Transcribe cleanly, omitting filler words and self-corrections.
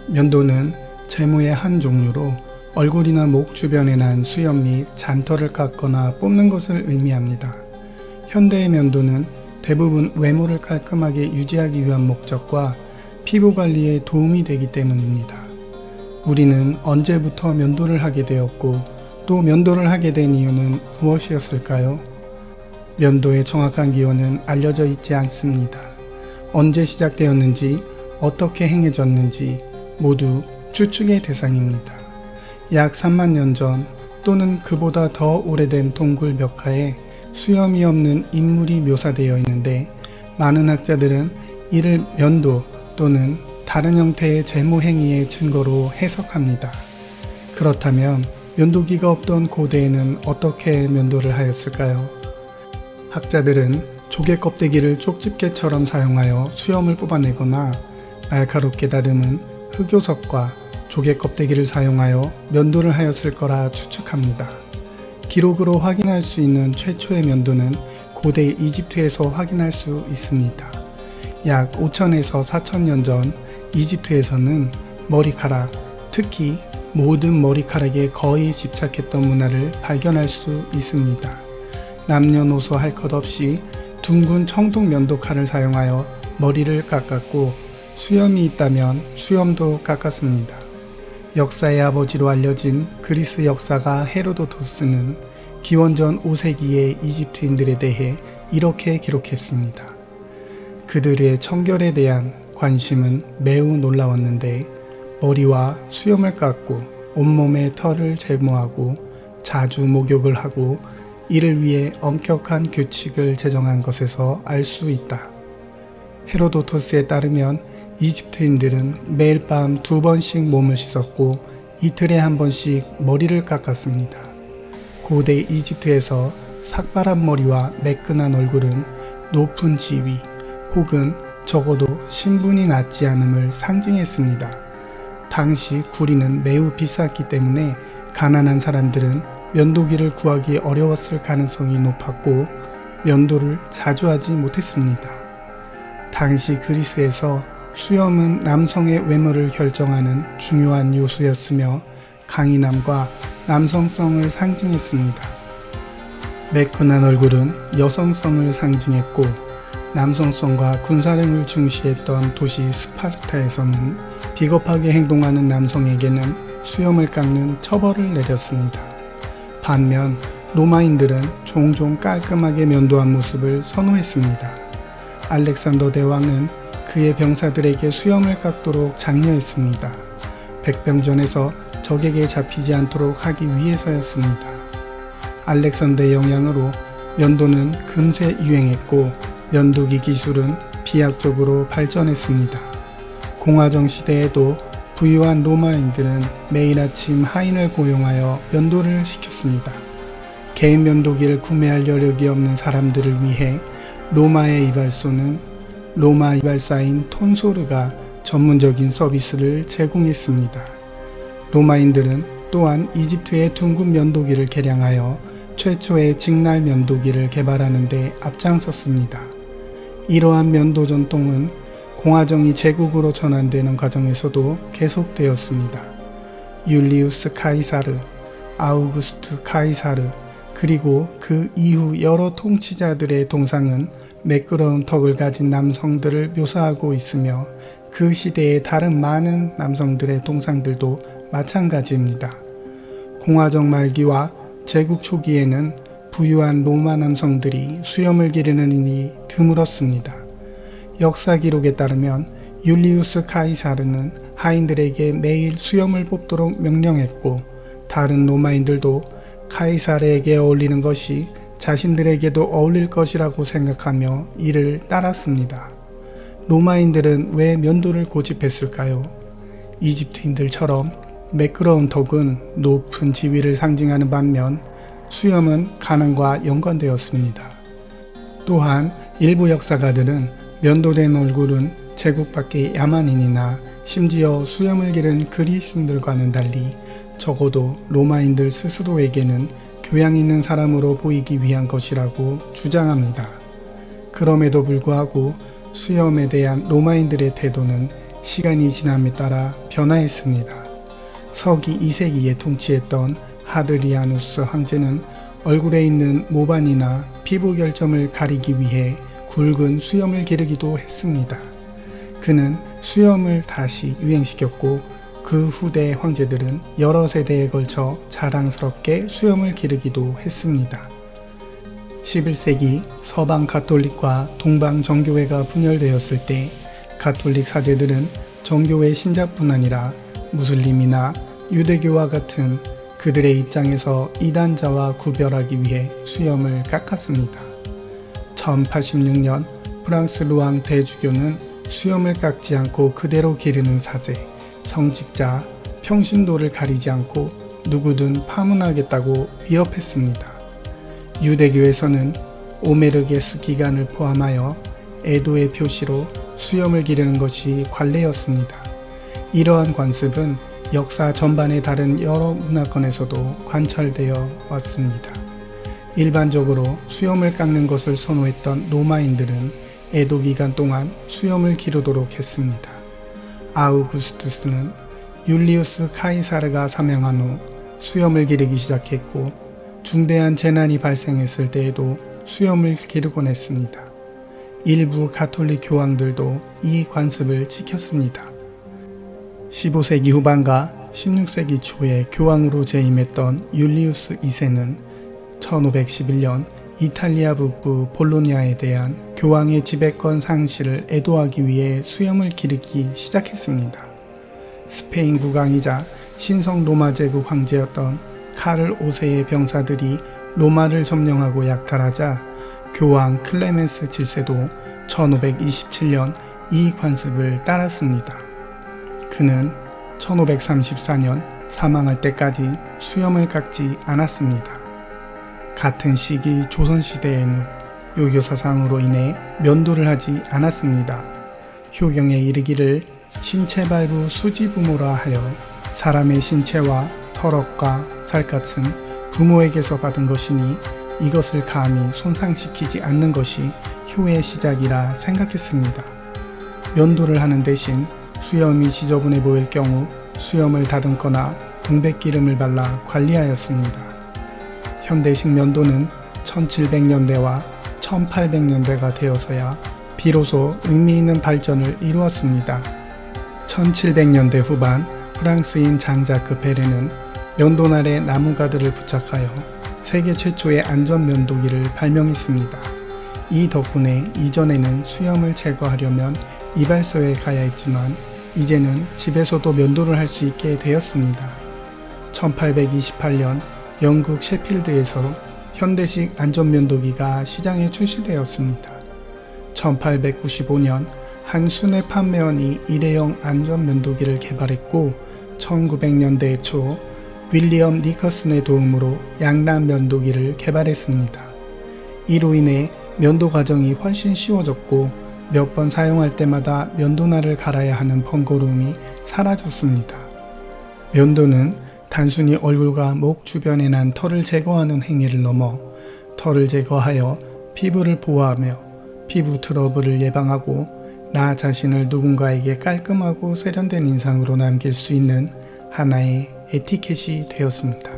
면도는 제모의 한 종류로 얼굴이나 목 주변에 난 수염 및 잔털을 깎거나 뽑는 것을 의미합니다. 현대의 면도는 대부분 외모를 깔끔하게 유지하기 위한 목적과 피부 관리에 도움이 되기 때문입니다. 우리는 언제부터 면도를 하게 되었고 또 면도를 하게 된 이유는 무엇이었을까요? 면도의 정확한 기원은 알려져 있지 않습니다. 언제 시작되었는지 어떻게 행해졌는지 모두 추측의 대상입니다. 약 3만 년 전 또는 그보다 더 오래된 동굴 벽화에 수염이 없는 인물이 묘사되어 있는데 많은 학자들은 이를 면도 또는 다른 형태의 제모 행위의 증거로 해석합니다. 그렇다면 면도기가 없던 고대에는 어떻게 면도를 하였을까요? 학자들은 조개 껍데기를 쪽집게처럼 사용하여 수염을 뽑아내거나 날카롭게 다듬은 흑요석과 조개 껍데기를 사용하여 면도를 하였을 거라 추측합니다. 기록으로 확인할 수 있는 최초의 면도는 고대 이집트에서 확인할 수 있습니다. 약 5천에서 4천년 전 이집트에서는 머리카락, 특히 모든 머리카락에 거의 집착했던 문화를 발견할 수 있습니다. 남녀노소 할 것 없이 둥근 청동 면도칼을 사용하여 머리를 깎았고 수염이 있다면 수염도 깎았습니다. 역사의 아버지로 알려진 그리스 역사가 헤로도토스는 기원전 5세기의 이집트인들에 대해 이렇게 기록했습니다. 그들의 청결에 대한 관심은 매우 놀라웠는데 머리와 수염을 깎고 온몸의 털을 제모하고 자주 목욕을 하고 이를 위해 엄격한 규칙을 제정한 것에서 알 수 있다. 헤로도토스에 따르면 이집트인들은 매일 밤 2번씩 몸을 씻었고 이틀에 한 번씩 머리를 깎았습니다. 고대 이집트에서 삭발한 머리와 매끈한 얼굴은 높은 지위 혹은 적어도 신분이 낮지 않음을 상징했습니다. 당시 구리는 매우 비쌌기 때문에 가난한 사람들은 면도기를 구하기 어려웠을 가능성이 높았고 면도를 자주 하지 못했습니다. 당시 그리스에서 수염은 남성의 외모를 결정하는 중요한 요소였으며 강인함과 남성성을 상징했습니다. 매끈한 얼굴은 여성성을 상징했고 남성성과 군사력을 중시했던 도시 스파르타에서는 비겁하게 행동하는 남성에게는 수염을 깎는 처벌을 내렸습니다. 반면 로마인들은 종종 깔끔하게 면도한 모습을 선호했습니다. 알렉산더 대왕은 그의 병사들에게 수염을 깎도록 장려했습니다. 백병전에서 적에게 잡히지 않도록 하기 위해서였습니다. 알렉산더의 영향으로 면도는 금세 유행했고 면도기 기술은 비약적으로 발전했습니다. 공화정 시대에도 부유한 로마인들은 매일 아침 하인을 고용하여 면도를 시켰습니다. 개인 면도기를 구매할 여력이 없는 사람들을 위해 로마의 이발소는 로마 이발사인 톤소르가 전문적인 서비스를 제공했습니다. 로마인들은 또한 이집트의 둥근 면도기를 개량하여 최초의 직날 면도기를 개발하는 데 앞장섰습니다. 이러한 면도 전통은 공화정이 제국으로 전환되는 과정에서도 계속되었습니다. 율리우스 카이사르, 아우구스트 카이사르, 그리고 그 이후 여러 통치자들의 동상은 매끄러운 턱을 가진 남성들을 묘사하고 있으며 그 시대의 다른 많은 남성들의 동상들도 마찬가지입니다. 공화정 말기와 제국 초기에는 부유한 로마 남성들이 수염을 기르는 일이 드물었습니다. 역사 기록에 따르면 율리우스 카이사르는 하인들에게 매일 수염을 뽑도록 명령했고 다른 로마인들도 카이사르에게 어울리는 것이 자신들에게도 어울릴 것이라고 생각하며 이를 따랐습니다. 로마인들은 왜 면도를 고집했을까요? 이집트인들처럼 매끄러운 턱은 높은 지위를 상징하는 반면 수염은 가난과 연관되었습니다. 또한 일부 역사가들은 면도된 얼굴은 제국 밖의 야만인이나 심지어 수염을 기른 그리스인들과는 달리 적어도 로마인들 스스로에게는 교양 있는 사람으로 보이기 위한 것이라고 주장합니다. 그럼에도 불구하고 수염에 대한 로마인들의 태도는 시간이 지남에 따라 변화했습니다. 서기 2세기에 통치했던 하드리아누스 황제는 얼굴에 있는 모반이나 피부 결점을 가리기 위해 굵은 수염을 기르기도 했습니다. 그는 수염을 다시 유행시켰고 그 후대 황제들은 여러 세대에 걸쳐 자랑스럽게 수염을 기르기도 했습니다. 11세기 서방 가톨릭과 동방 정교회가 분열되었을 때 가톨릭 사제들은 정교회 신자뿐 아니라 무슬림이나 유대교와 같은 그들의 입장에서 이단자와 구별하기 위해 수염을 깎았습니다. 1086년 프랑스 루앙 대주교는 수염을 깎지 않고 그대로 기르는 사제, 성직자, 평신도를 가리지 않고 누구든 파문하겠다고 위협했습니다. 유대교에서는 오메르게스 기간을 포함하여 애도의 표시로 수염을 기르는 것이 관례였습니다. 이러한 관습은 역사 전반의 다른 여러 문화권에서도 관찰되어 왔습니다. 일반적으로 수염을 깎는 것을 선호했던 로마인들은 애도 기간 동안 수염을 기르도록 했습니다. 아우구스투스는 율리우스 카이사르가 사명한 후 수염을 기르기 시작했고 중대한 재난이 발생했을 때에도 수염을 기르곤 했습니다. 일부 가톨릭 교황들도 이 관습을 지켰습니다. 15세기 후반과 16세기 초에 교황으로 재임했던 율리우스 2세는 1511년 이탈리아 북부 볼로냐에 대한 교황의 지배권 상실을 애도하기 위해 수염을 기르기 시작했습니다. 스페인 국왕이자 신성 로마 제국 황제였던 카를 5세의 병사들이 로마를 점령하고 약탈하자 교황 클레멘스 7세도 1527년 이 관습을 따랐습니다. 그는 1534년 사망할 때까지 수염을 깎지 않았습니다. 같은 시기 조선시대에는 요교사상으로 인해 면도를 하지 않았습니다. 효경에 이르기를 신체발부 수지부모라 하여 사람의 신체와 털옷과 살갗은 부모에게서 받은 것이니 이것을 감히 손상시키지 않는 것이 효의 시작이라 생각했습니다. 면도를 하는 대신 수염이 지저분해 보일 경우 수염을 다듬거나 동백기름을 발라 관리하였습니다. 현대식 면도는 1700년대와 1800년대가 되어서야 비로소 의미 있는 발전을 이루었습니다. 1700년대 후반 프랑스인 장자크 베레는 면도날에 나무가드를 부착하여 세계 최초의 안전 면도기를 발명했습니다. 이 덕분에 이전에는 수염을 제거하려면 이발소에 가야 했지만 이제는 집에서도 면도를 할 수 있게 되었습니다. 1828년 영국 셰필드에서 현대식 안전면도기가 시장에 출시되었습니다. 1895년 한 순회 판매원이 일회용 안전면도기를 개발했고 1900년대 초 윌리엄 니커슨의 도움으로 양단 면도기를 개발했습니다. 이로 인해 면도 과정이 훨씬 쉬워졌고 몇 번 사용할 때마다 면도날을 갈아야 하는 번거로움이 사라졌습니다. 면도는 단순히 얼굴과 목 주변에 난 털을 제거하는 행위를 넘어 털을 제거하여 피부를 보호하며 피부 트러블을 예방하고 나 자신을 누군가에게 깔끔하고 세련된 인상으로 남길 수 있는 하나의 에티켓이 되었습니다.